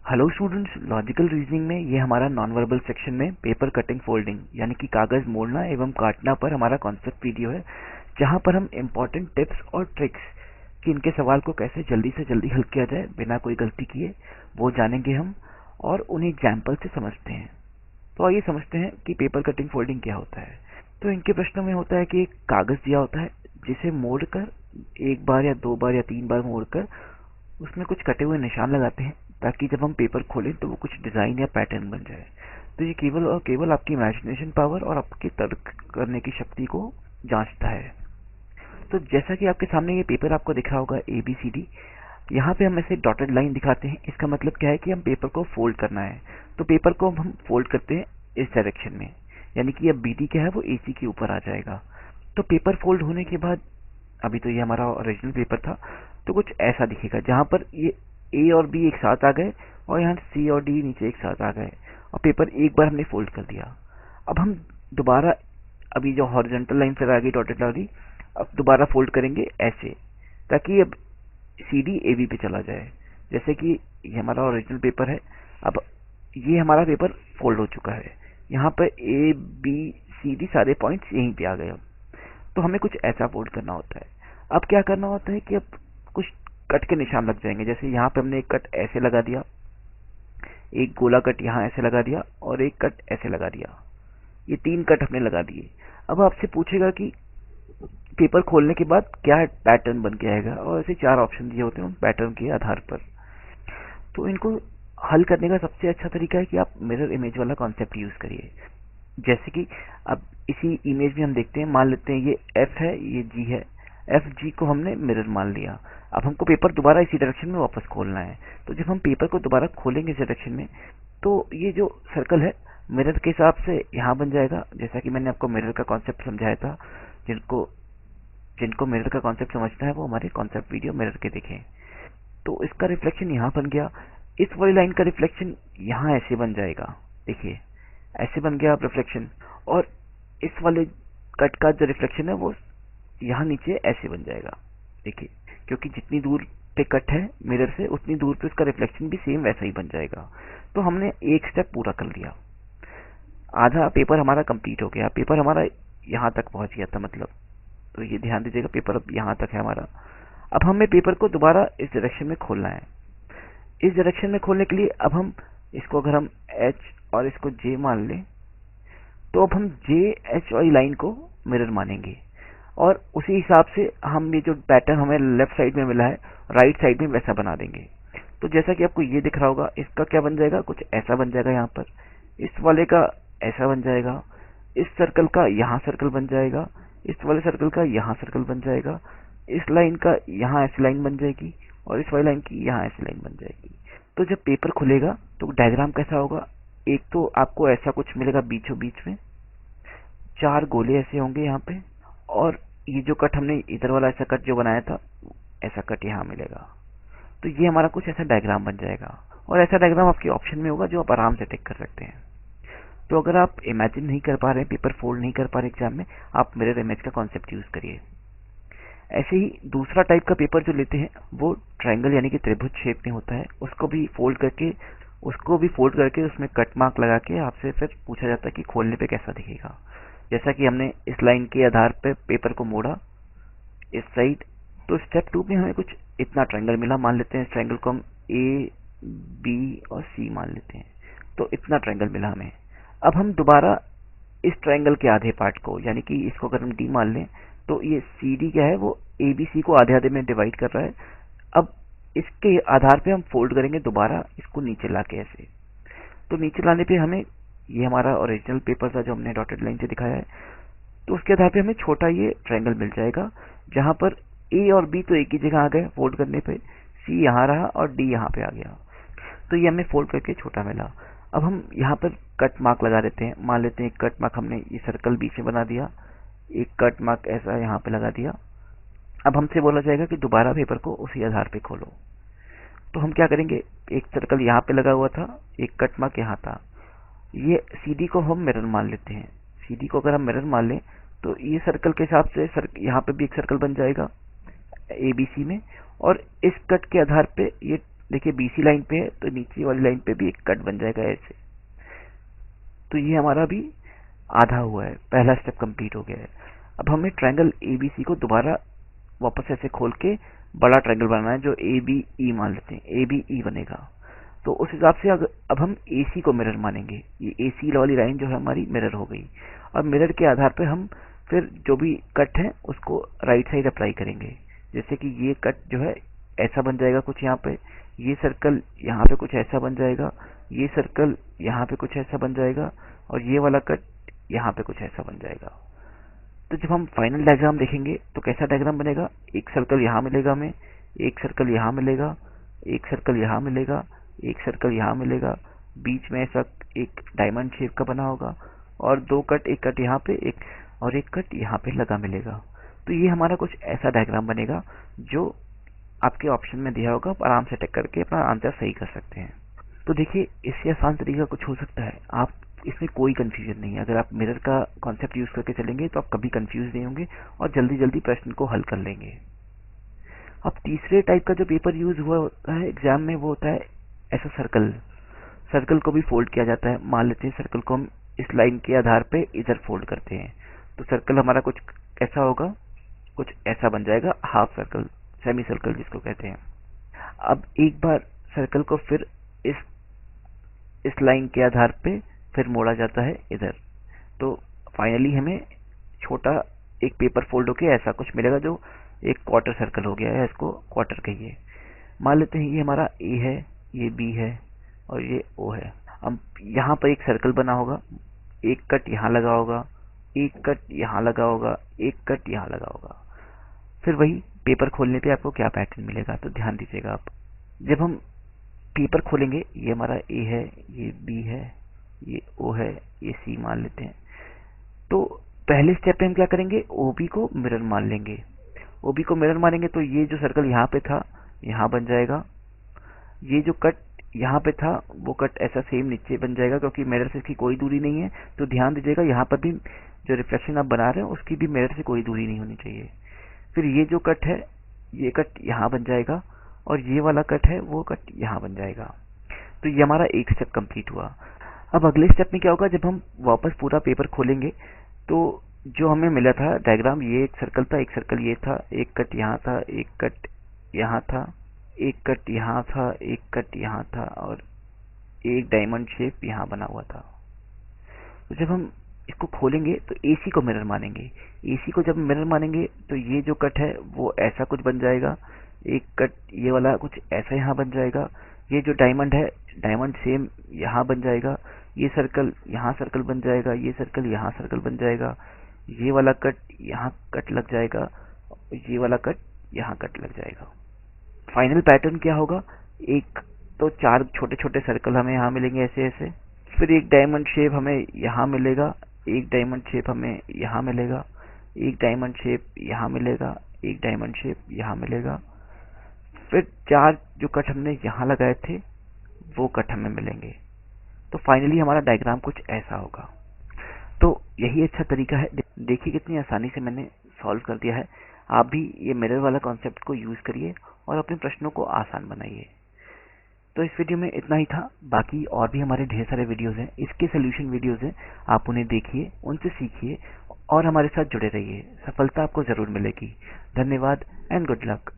Hello students, logical reasoning में ये हमारा नॉन वर्बल सेक्शन में पेपर कटिंग फोल्डिंग यानी कि कागज मोड़ना एवं काटना पर हमारा कॉन्सेप्ट वीडियो है, जहां पर हम इम्पोर्टेंट टिप्स और ट्रिक्स कि इनके सवाल को कैसे जल्दी से जल्दी हल किया जाए बिना कोई गलती किए वो जानेंगे हम और उन्हें एग्जाम्पल से समझते हैं। तो आइए समझते हैं कि पेपर कटिंग फोल्डिंग क्या होता है। तो इनके प्रश्नों में होता है कि एक कागज दिया होता है जिसे मोड़कर एक बार या दो बार या तीन बार मोड़कर उसमें कुछ कटे हुए निशान लगाते हैं ताकि जब हम पेपर खोलें तो वो कुछ डिजाइन या पैटर्न बन जाए। तो ये केवल और केवल आपकी इमेजिनेशन पावर और आपकी तर्क करने की शक्ति को जांचता है। तो जैसा कि आपके सामने ये पेपर आपको दिख रहा होगा ABCD, यहाँ पे हम ऐसे डॉटेड लाइन दिखाते हैं। इसका मतलब क्या है कि हम पेपर को फोल्ड करना है। तो पेपर को हम फोल्ड करते हैं इस डायरेक्शन में, यानी कि अब BD क्या है वो AC के ऊपर आ जाएगा। तो पेपर फोल्ड होने के बाद अभी तो ये हमारा ओरिजिनल पेपर था, तो कुछ ऐसा दिखेगा जहां पर ये A और B एक साथ आ गए और यहाँ C और D नीचे एक साथ आ गए और पेपर एक बार हमने फोल्ड कर दिया। अब हम दोबारा अभी जो हॉरिजॉन्टल लाइन से आ गई डॉटेड वाली, अब दोबारा फोल्ड करेंगे ऐसे ताकि अब CD AB पे चला जाए। जैसे कि ये हमारा ओरिजिनल पेपर है, अब ये हमारा पेपर फोल्ड हो चुका है। यहाँ पर ABCD सारे पॉइंट्स यहीं पे आ गए। अब तो हमें कुछ ऐसा फोल्ड करना होता है। अब क्या करना होता है कि अब कुछ कट के निशान लग जाएंगे। जैसे यहाँ पे हमने एक कट ऐसे लगा दिया, एक गोला कट यहाँ ऐसे लगा दिया और एक कट ऐसे लगा दिया। ये 3 कट हमने लगा दिए। अब आपसे पूछेगा कि पेपर खोलने के बाद क्या पैटर्न बन के आएगा, और ऐसे 4 ऑप्शन दिए होते हैं उन पैटर्न के आधार पर। तो इनको हल करने का सबसे अच्छा तरीका है कि आप मिरर इमेज वाला कॉन्सेप्ट यूज करिए। जैसे कि अब इसी इमेज में हम देखते हैं, मान लेते हैं ये F है, ये G है। FG को हमने मिरर मान लिया। अब हमको पेपर दोबारा इसी डायरेक्शन में वापस खोलना है। तो जब हम पेपर को दोबारा खोलेंगे इस डायरेक्शन में, तो ये जो सर्कल है मिरर के हिसाब से यहाँ बन जाएगा। जैसा कि मैंने आपको मिरर का कॉन्सेप्ट समझाया था। जिनको जिनको मिरर का कॉन्सेप्ट समझना है वो हमारे कॉन्सेप्ट वीडियो मिरर के देखें। तो इसका रिफ्लेक्शन यहाँ बन गया। इस वाली लाइन का रिफ्लेक्शन यहाँ ऐसे बन जाएगा। देखिए ऐसे बन गया रिफ्लेक्शन। और इस वाले कट का जो रिफ्लेक्शन है वो यहाँ नीचे ऐसे बन जाएगा। देखिए, क्योंकि जितनी दूर पे कट है मिरर से उतनी दूर पे उसका रिफ्लेक्शन भी सेम वैसा ही बन जाएगा। तो हमने एक स्टेप पूरा कर लिया। आधा पेपर हमारा कंप्लीट हो गया। पेपर हमारा यहाँ तक पहुंच गया था मतलब। तो ये ध्यान दीजिएगा, पेपर अब यहाँ तक है हमारा। अब हमें पेपर को दोबारा इस डायरेक्शन में खोलना है। इस डायरेक्शन में खोलने के लिए अब हम इसको अगर हम H और इसको J मान लें, तो अब हम JH वाली लाइन को मिरर मानेंगे और उसी हिसाब से हम ये जो पैटर्न हमें लेफ्ट साइड में मिला है राइट साइड में वैसा बना देंगे। तो जैसा कि आपको ये दिख रहा होगा, इसका क्या बन जाएगा, कुछ ऐसा बन जाएगा। यहाँ पर इस वाले का ऐसा बन जाएगा, इस सर्कल का यहाँ सर्कल बन जाएगा, इस वाले सर्कल का यहाँ सर्कल बन जाएगा, इस लाइन का यहाँ ऐसी लाइन बन जाएगी और इस वाली लाइन की यहाँ ऐसी लाइन बन जाएगी। तो जब पेपर खुलेगा तो डायग्राम कैसा होगा, एक तो आपको ऐसा कुछ मिलेगा बीचों बीच में, 4 गोले ऐसे होंगे यहाँ पे, और ये जो कट हमने इधर वाला ऐसा कट जो बनाया था ऐसा कट यहाँ मिलेगा। तो ये हमारा कुछ ऐसा डायग्राम बन जाएगा और ऐसा डायग्राम आपके ऑप्शन में होगा जो आप आराम से टिक कर सकते हैं। तो अगर आप इमेजिन नहीं कर पा रहे हैं, पेपर फोल्ड नहीं कर पा रहे एग्जाम में, आप मिरर इमेज का कॉन्सेप्ट यूज करिए। ऐसे ही दूसरा टाइप का पेपर जो लेते हैं वो ट्रायंगल यानी कि त्रिभुज शेप में होता है। उसको भी फोल्ड करके उसमें कट मार्क लगा के आपसे फिर पूछा जाता है कि खोलने पे कैसा दिखेगा। जैसा कि हमने इस लाइन के आधार पे पेपर को मोड़ा इस साइड, तो स्टेप 2 में हमें कुछ इतना ट्रायंगल मिला। मान लेते हैं इस ट्रायंगल को हम A, B और C मान लेते हैं। तो इतना ट्रायंगल मिला हमें। अब हम दोबारा इस ट्रायंगल के आधे पार्ट को, यानी कि इसको अगर हम D मान लें, तो ये CD क्या है वो ABC को आधे आधे में डिवाइड कर रहा है। अब इसके आधार पे हम फोल्ड करेंगे दोबारा इसको नीचे लाके ऐसे। तो नीचे लाने पे हमें ये हमारा ओरिजिनल पेपर था जो हमने डॉटेड लाइन से दिखाया है, तो उसके आधार पे हमें छोटा ये ट्रायंगल मिल जाएगा जहां पर A और B तो एक ही जगह आ गए फोल्ड करने पे, C यहाँ रहा और D यहाँ पे आ गया। तो ये हमें फोल्ड करके छोटा मिला। अब हम यहाँ पर कट मार्क लगा देते हैं। मान लेते हैं कट मार्क हमने ये सर्कल बीच में बना दिया, एक कट मार्क ऐसा यहाँ पे लगा दिया। अब हमसे बोला जाएगा कि दोबारा पेपर को उसी आधार पे खोलो। तो हम क्या करेंगे, एक सर्कल यहाँ पे लगा हुआ था, एक कट मार्क यहाँ था। ये CD को हम मिरर मान लेते हैं। CD को अगर हम मिरर मान लें तो ये सर्कल के हिसाब से यहाँ पे भी एक सर्कल बन जाएगा ABC में, और इस कट के आधार पे ये देखिए BC लाइन पे है तो नीचे वाली लाइन पे भी एक कट बन जाएगा ऐसे। तो ये हमारा भी आधा हुआ है, पहला स्टेप कंप्लीट हो गया है। अब हमें ट्रायंगल ABC को दोबारा वापस ऐसे खोल के बड़ा ट्रायंगल बनाना है जो ABE मान लेते हैं, ABE बनेगा। तो उस हिसाब से अब हम AC को मिरर मानेंगे। ये AC वाली लाइन जो है हमारी मिरर हो गई, और मिरर के आधार पर हम फिर जो भी कट है उसको राइट साइड अप्लाई करेंगे। जैसे कि ये कट जो है ऐसा बन जाएगा कुछ यहाँ पे, ये सर्कल यहाँ पे कुछ ऐसा बन जाएगा, ये सर्कल यहाँ पे कुछ ऐसा बन जाएगा, और ये वाला कट यहाँ पे कुछ ऐसा बन जाएगा। तो जब हम फाइनल डायग्राम देखेंगे तो कैसा डायग्राम बनेगा, एक सर्कल यहाँ मिलेगा हमें, एक सर्कल यहाँ मिलेगा, एक सर्कल यहाँ मिलेगा, एक सर्कल यहाँ मिलेगा, बीच में ऐसा एक डायमंड शेप का बना होगा, और दो कट, एक कट यहाँ पे एक और एक कट यहाँ पे लगा मिलेगा। तो ये हमारा कुछ ऐसा डायग्राम बनेगा जो आपके ऑप्शन में दिया होगा, आप आराम से टिक करके अपना आंसर सही कर सकते हैं। तो देखिए, इससे आसान तरीका कुछ हो सकता है, आप इसमें कोई कंफ्यूजन नहीं है। अगर आप मिरर का कॉन्सेप्ट यूज करके चलेंगे तो आप कभी कंफ्यूज नहीं होंगे और जल्दी जल्दी प्रश्न को हल कर लेंगे। अब तीसरे टाइप का जो पेपर यूज हुआ होता है एग्जाम में, वो होता है ऐसा सर्कल। सर्कल को भी फोल्ड किया जाता है। मान लेते हैं सर्कल को हम इस लाइन के आधार पे इधर फोल्ड करते हैं, तो सर्कल हमारा कुछ ऐसा होगा, कुछ ऐसा बन जाएगा, हाफ सर्कल, सेमी सर्कल जिसको कहते हैं। अब एक बार सर्कल को फिर इस लाइन के आधार पे फिर मोड़ा जाता है इधर, तो फाइनली हमें छोटा एक पेपर फोल्ड होके ऐसा कुछ मिलेगा जो एक क्वार्टर सर्कल हो गया है, इसको क्वार्टर कहिए। मान लेते हैं ये हमारा ए है, ये बी है और ये ओ है। अब यहाँ पर एक सर्कल बना होगा, एक कट यहाँ लगा होगा, एक कट यहाँ लगा होगा, एक कट यहाँ लगा होगा। फिर वही पेपर खोलने पे आपको क्या पैटर्न मिलेगा, तो ध्यान दीजिएगा आप। जब हम पेपर खोलेंगे, ये हमारा ए है, ये बी है, ये ओ है, ये सी मान लेते हैं। तो पहले स्टेप पे हम क्या करेंगे, ओबी को मिरर मान लेंगे। ओबी को मिरर मानेंगे तो ये जो सर्कल यहाँ पे था यहाँ बन जाएगा, ये जो कट यहाँ पे था वो कट ऐसा सेम नीचे बन जाएगा, क्योंकि मिरर से इसकी कोई दूरी नहीं है। तो ध्यान दीजिएगा, यहाँ पर भी जो रिफ्लेक्शन आप बना रहे हैं उसकी भी मिरर से कोई दूरी नहीं होनी चाहिए। फिर ये जो कट है, ये कट यहाँ बन जाएगा, और ये वाला कट है वो कट यहाँ बन जाएगा। तो ये हमारा एक स्टेप कंप्लीट हुआ। अब अगले स्टेप में क्या होगा, जब हम वापस पूरा पेपर खोलेंगे तो जो हमें मिला था डायग्राम, ये एक सर्कल था, एक सर्कल ये था, एक कट यहाँ था, एक कट यहाँ था, एक कट यहाँ था, एक कट यहाँ था, और एक डायमंड शेप यहाँ बना हुआ था। तो जब हम इसको खोलेंगे तो AC को मिरर मानेंगे। AC को जब मिरर मानेंगे तो ये जो कट है वो ऐसा कुछ बन जाएगा, एक कट ये वाला कुछ ऐसा यहाँ बन जाएगा, ये जो डायमंड है, डायमंड सेम यहाँ बन जाएगा, ये सर्कल यहाँ सर्कल बन जाएगा, ये सर्कल यहाँ सर्कल बन जाएगा, ये वाला कट यहाँ कट लग जाएगा, ये वाला कट यहाँ कट लग जाएगा। फाइनल पैटर्न क्या होगा, एक तो 4 छोटे छोटे सर्कल हमें यहाँ मिलेंगे ऐसे ऐसे, फिर एक डायमंड शेप हमें यहाँ मिलेगा, एक डायमंड शेप हमें यहाँ मिलेगा, एक डायमंड शेप यहाँ मिलेगा, एक डायमंड शेप यहाँ मिलेगा, फिर 4 जो कट हमने यहाँ लगाए थे वो कट हमें मिलेंगे। तो फाइनली हमारा डायग्राम कुछ ऐसा होगा। तो यही अच्छा तरीका है। देखिए कितनी आसानी से मैंने सॉल्व कर दिया है। आप भी ये मिरर वाला कॉन्सेप्ट को यूज करिए और अपने प्रश्नों को आसान बनाइए। तो इस वीडियो में इतना ही था। बाकी और भी हमारे ढेर सारे वीडियोस हैं, इसके सोल्यूशन वीडियोस हैं, आप उन्हें देखिए, उनसे सीखिए और हमारे साथ जुड़े रहिए। सफलता आपको जरूर मिलेगी। धन्यवाद एंड गुड लक।